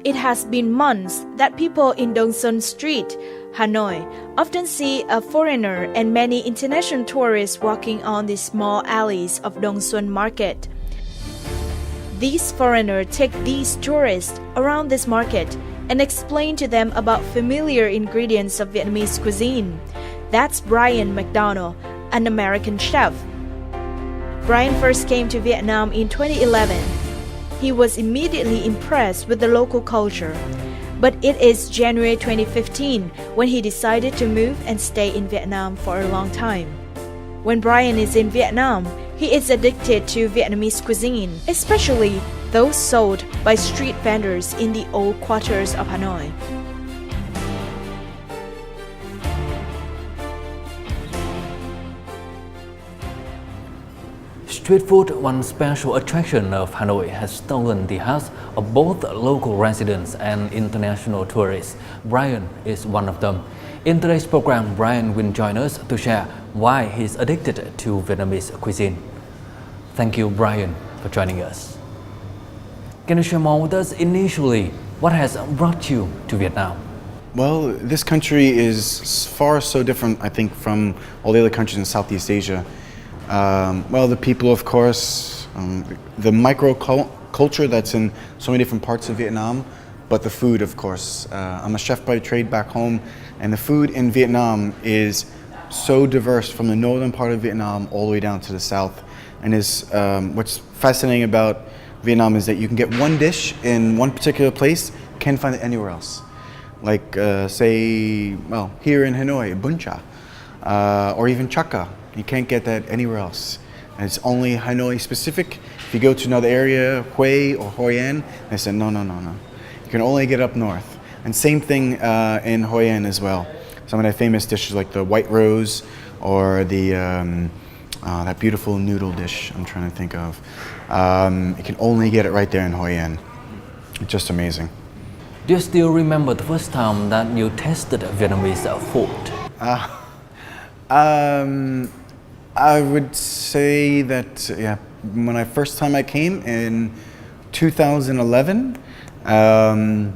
It has been months that people in Dong Son Street, Hanoi, often see a foreigner and many international tourists walking on the small alleys of Dong Son Market. These foreigners take these tourists around this market and explain to them about familiar ingredients of Vietnamese cuisine. That's Brian McDonald, an American chef. Brian first came to Vietnam in 2011. He was immediately impressed with the local culture. But it is January 2015 when he decided to move and stay in Vietnam for a long time. When Brian is in Vietnam, he is addicted to Vietnamese cuisine, especially those sold by street vendors in the old quarters of Hanoi. Street food, one special attraction of Hanoi, has stolen the hearts of both local residents and international tourists. Brian is one of them. In today's program, Brian will join us to share why he's addicted to Vietnamese cuisine. Thank you, Brian, for joining us. Can you share more with us initially? What has brought you to Vietnam? Well, this country is far so different, I think, from all the other countries in Southeast Asia. Well, the people, of course, the culture that's in so many different parts of Vietnam, but the food, of course. I'm a chef by trade back home, and the food in Vietnam is so diverse from the northern part of Vietnam all the way down to the south. And what's fascinating about Vietnam is that you can get one dish in one particular place, can't find it anywhere else. Like, say, well, here in Hanoi, bún chả, or even chakka. You can't get that anywhere else. And it's only Hanoi specific. If you go to another area, Hue or Hoi An, they said, no. You can only get up north. And same thing in Hoi An as well. Some of the famous dishes like the white rose or the that beautiful noodle dish I'm trying to think of. You can only get it right there in Hoi An. It's just amazing. Do you still remember the first time that you tasted Vietnamese food? I would say that, yeah, when first time I came in 2011, I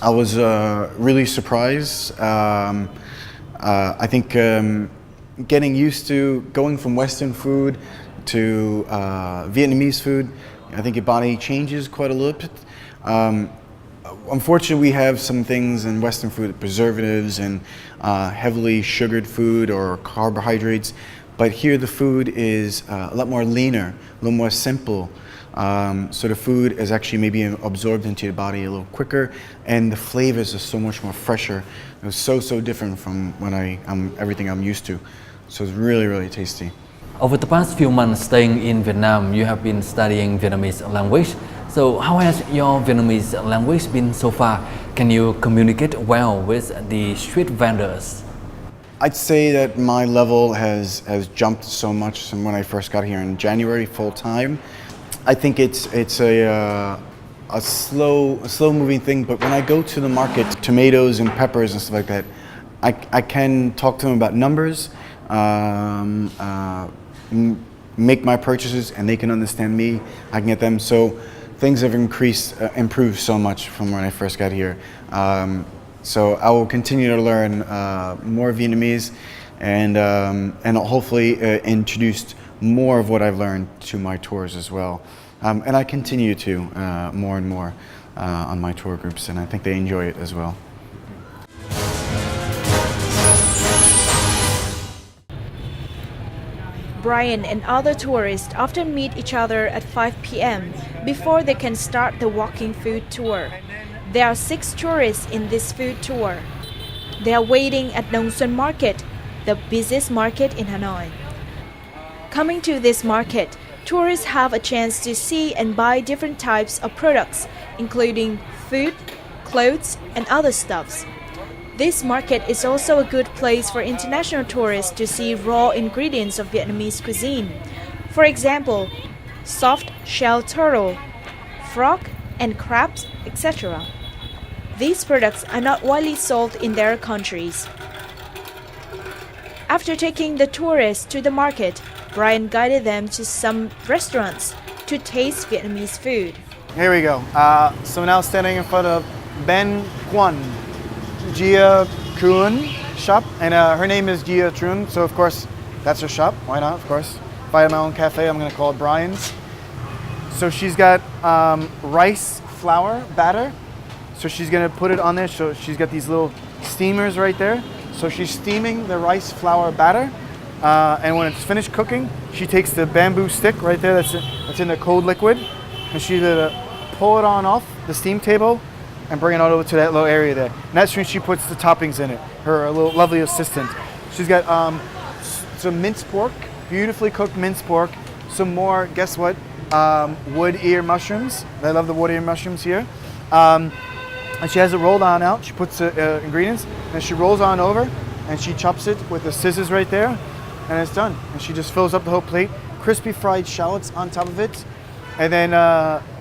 was really surprised. I think getting used to going from Western food to Vietnamese food, I think your body changes quite a little bit. Unfortunately, we have some things in Western food, preservatives and heavily sugared food or carbohydrates. But here the food is a lot more leaner, a little more simple. So the food is actually maybe absorbed into your body a little quicker, and the flavors are so much more fresher. It was so different from when everything I'm used to. So it's really tasty. Over the past few months staying in Vietnam, you have been studying Vietnamese language. So how has your Vietnamese language been so far? Can you communicate well with the street vendors? I'd say that my level has jumped so much from when I first got here in January full time. I think it's a slow moving thing, but when I go to the market, tomatoes and peppers and stuff like that, I can talk to them about numbers, make my purchases, and they can understand me. I can get them. So things have improved so much from when I first got here. So I will continue to learn more Vietnamese and hopefully introduce more of what I've learned to my tours as well. And I continue to more and more on my tour groups, and I think they enjoy it as well. Brian and other tourists often meet each other at 5 p.m. before they can start the walking food tour. There are 6 tourists in this food tour. They are waiting at Dong Son Market, the busiest market in Hanoi. Coming to this market, tourists have a chance to see and buy different types of products, including food, clothes, and other stuffs. This market is also a good place for international tourists to see raw ingredients of Vietnamese cuisine. For example, soft shell turtle, frog, and crabs, etc. These products are not widely sold in their countries. After taking the tourists to the market, Brian guided them to some restaurants to taste Vietnamese food. Here we go. So now standing in front of Ben Quan, Gia Kuhn shop, and her name is Gia Trun, so of course that's her shop. Why not? Of course. If I have my own cafe, I'm gonna call it Brian's. So she's got rice flour batter. So she's gonna put it on there. So she's got these little steamers right there. So she's steaming the rice flour batter, and when it's finished cooking, she takes the bamboo stick right there that's in the cold liquid, and she's gonna pull it on off the steam table and bring it on over to that little area there. And that's when she puts the toppings in it. Her little lovely assistant. She's got some minced pork, beautifully cooked minced pork. Some more, guess what? Wood ear mushrooms. I love the wood ear mushrooms here. And she has it rolled on out. She puts the ingredients, and she rolls on over, and she chops it with the scissors right there, and it's done. And she just fills up the whole plate. Crispy fried shallots on top of it, and then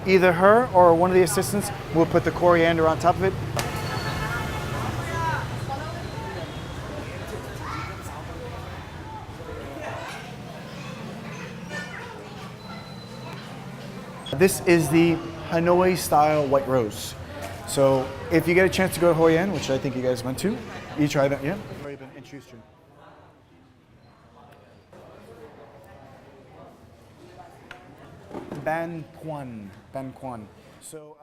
either her or one of the assistants will put the coriander on top of it. This is the Hanoi style white rose. So if you get a chance to go to Hoi An, which I think you guys went to, you try that, yeah? Already been introduced to. Ban Quan. So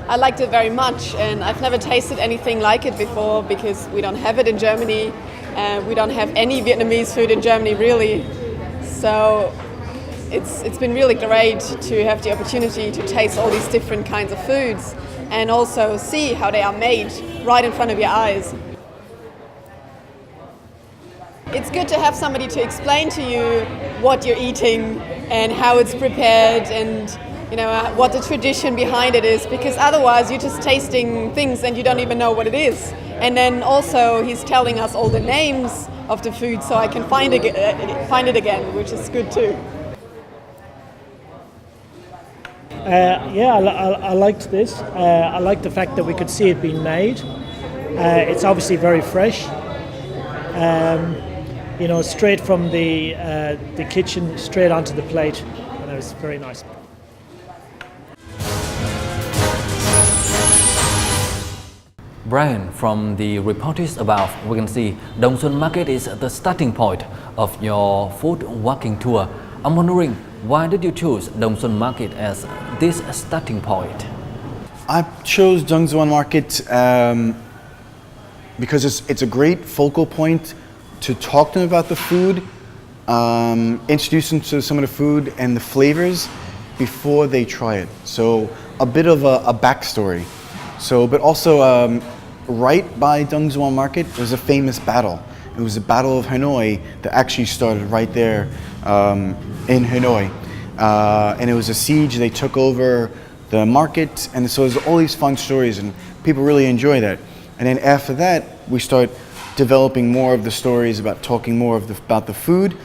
I liked it very much, and I've never tasted anything like it before because we don't have it in Germany. We don't have any Vietnamese food in Germany, really. So it's been really great to have the opportunity to taste all these different kinds of foods and also see how they are made right in front of your eyes. It's good to have somebody to explain to you what you're eating and how it's prepared and what the tradition behind it is, because otherwise you're just tasting things and you don't even know what it is. And then also he's telling us all the names of the food so I can find it again, which is good too. I liked this. I liked the fact that we could see it being made. It's obviously very fresh. Straight from the kitchen, straight onto the plate, and it was very nice. Brian, from the reportage above, we can see Dong Xuan Market is the starting point of your food walking tour. I'm wondering, why did you choose Dong Xuan Market as this starting point? I chose Dong Xuan Market because it's a great focal point to talk to them about the food, introduce them to some of the food and the flavors before they try it. So a bit of a backstory. But also right by Dong Xuan Market, there's a famous battle. It was the Battle of Hanoi that actually started right there in Hanoi. And it was a siege, they took over the market, and so there's all these fun stories and people really enjoy that. And then after that, we start developing more of the stories about talking more about the food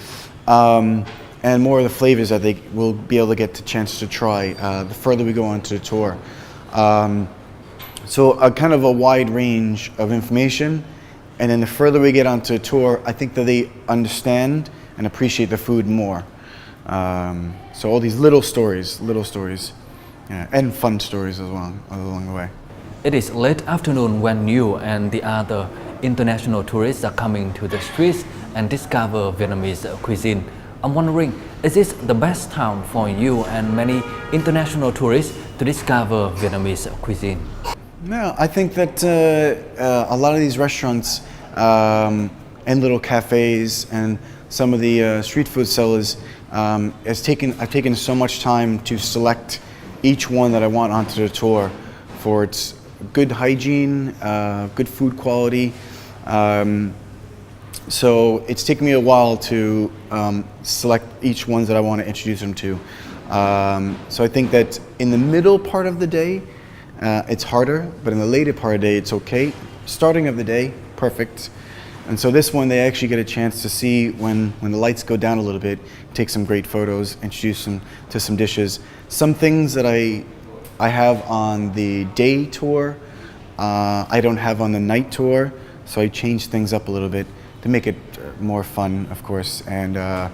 and more of the flavors that they will be able to get the chance to try the further we go on to the tour. So a kind of a wide range of information, and then the further we get onto the tour, I think that they understand and appreciate the food more. So all these little stories, yeah, and fun stories as well along the way. It is late afternoon when you and the other international tourists are coming to the streets and discover Vietnamese cuisine. I'm wondering, is this the best time for you and many international tourists to discover Vietnamese cuisine? No, I think that a lot of these restaurants and little cafes and some of the street food sellers I've taken so much time to select each one that I want onto the tour for its good hygiene, good food quality. So it's taken me a while to select each ones that I want to introduce them to. So I think that in the middle part of the day, it's harder, but in the later part of the day, it's okay. Starting of the day, perfect. And so this one, they actually get a chance to see when the lights go down a little bit, take some great photos, introduce them to some dishes. Some things that I have on the day tour, I don't have on the night tour, so I changed things up a little bit to make it more fun, of course, and a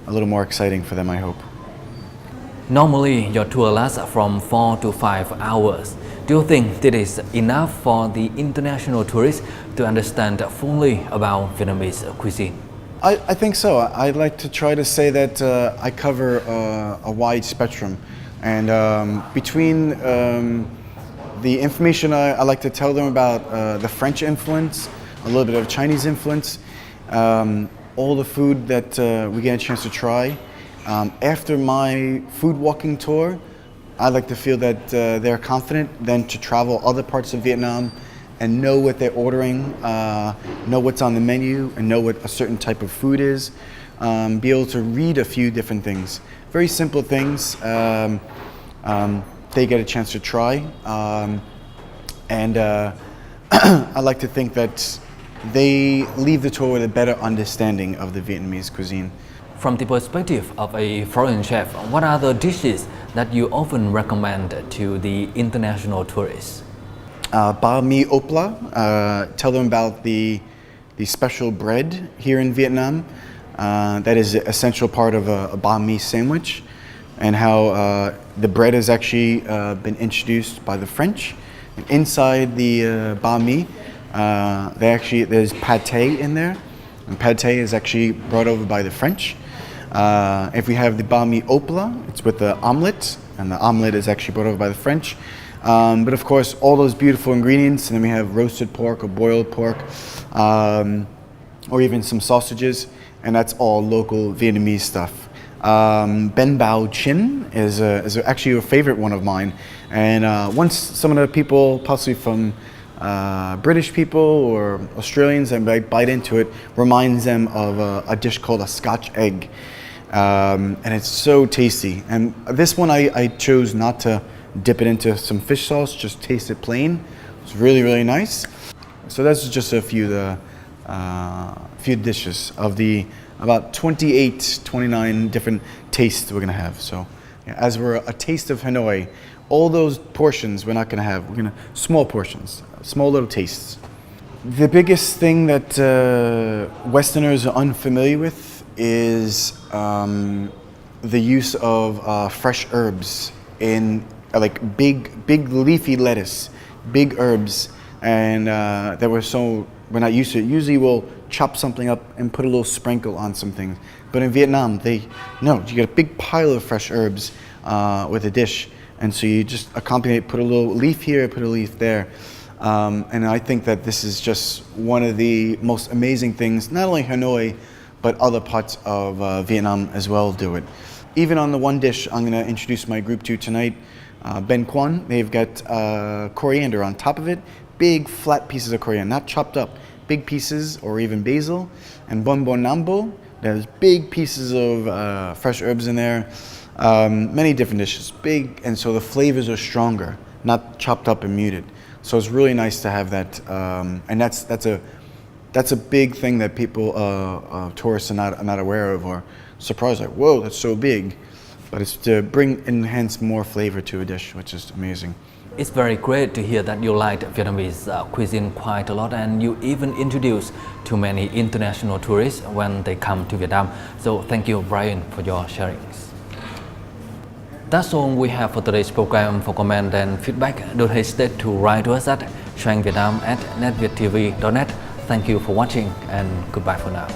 little more exciting for them, I hope. Normally, your tour lasts from 4 to 5 hours. Do you think this is enough for the international tourists to understand fully about Vietnamese cuisine? I think so. I'd like to try to say that I cover a wide spectrum, and between the information I like to tell them about the French influence, a little bit of Chinese influence, all the food that we get a chance to try. After my food walking tour, I like to feel that they're confident then to travel other parts of Vietnam and know what they're ordering, know what's on the menu, and know what a certain type of food is. Be able to read a few different things. Very simple things they get a chance to try. I like to think that they leave the tour with a better understanding of the Vietnamese cuisine. From the perspective of a foreign chef, what are the dishes that you often recommend to the international tourists? Banh mi opla. Tell them about the special bread here in Vietnam. That is an essential part of a banh mi sandwich, and how the bread has actually been introduced by the French. Inside the banh mi, there's pad thai in there, and pad thai is actually brought over by the French. If we have the banh mi opla, it's with the omelette, and the omelette is actually brought over by the French. But of course, all those beautiful ingredients, and then we have roasted pork or boiled pork, or even some sausages, and that's all local Vietnamese stuff. Ben bao chin is actually a favorite one of mine, and once some of the people, possibly from British people or Australians, and bite into it, reminds them of a dish called a Scotch egg, and it's so tasty. And this one I chose not to dip it into some fish sauce, just taste it plain. It's really, really nice. So that's just a few dishes of the about 28, 29 different tastes we're gonna have. So yeah, as we're a taste of Hanoi, all those portions we're not gonna have. We're gonna small portions, small little tastes. The biggest thing that Westerners are unfamiliar with is the use of fresh herbs in like big leafy lettuce, big herbs, and that we're not used to it. Usually we'll chop something up and put a little sprinkle on some things. But in Vietnam, you get a big pile of fresh herbs with a dish, and so you just accompany it, put a little leaf here, put a leaf there. And I think that this is just one of the most amazing things, not only Hanoi, but other parts of Vietnam as well do it. Even on the one dish I'm gonna introduce my group to tonight, Ben Quan, they've got coriander on top of it, big flat pieces of coriander, not chopped up, big pieces, or even basil, and bon bon nambo, there's big pieces of fresh herbs in there, many different dishes, big, and so the flavors are stronger, not chopped up and muted. So it's really nice to have that, and that's a big thing that people, tourists are not aware of or surprised, like, whoa, that's so big. But it's to enhance more flavor to a dish, which is amazing. It's very great to hear that you like Vietnamese cuisine quite a lot, and you even introduce to many international tourists when they come to Vietnam. So thank you, Brian, for your sharings. That's all we have for today's program. For comment and feedback, don't hesitate to write to us at sharingvietnam@netviettv.net. Thank you for watching, and goodbye for now.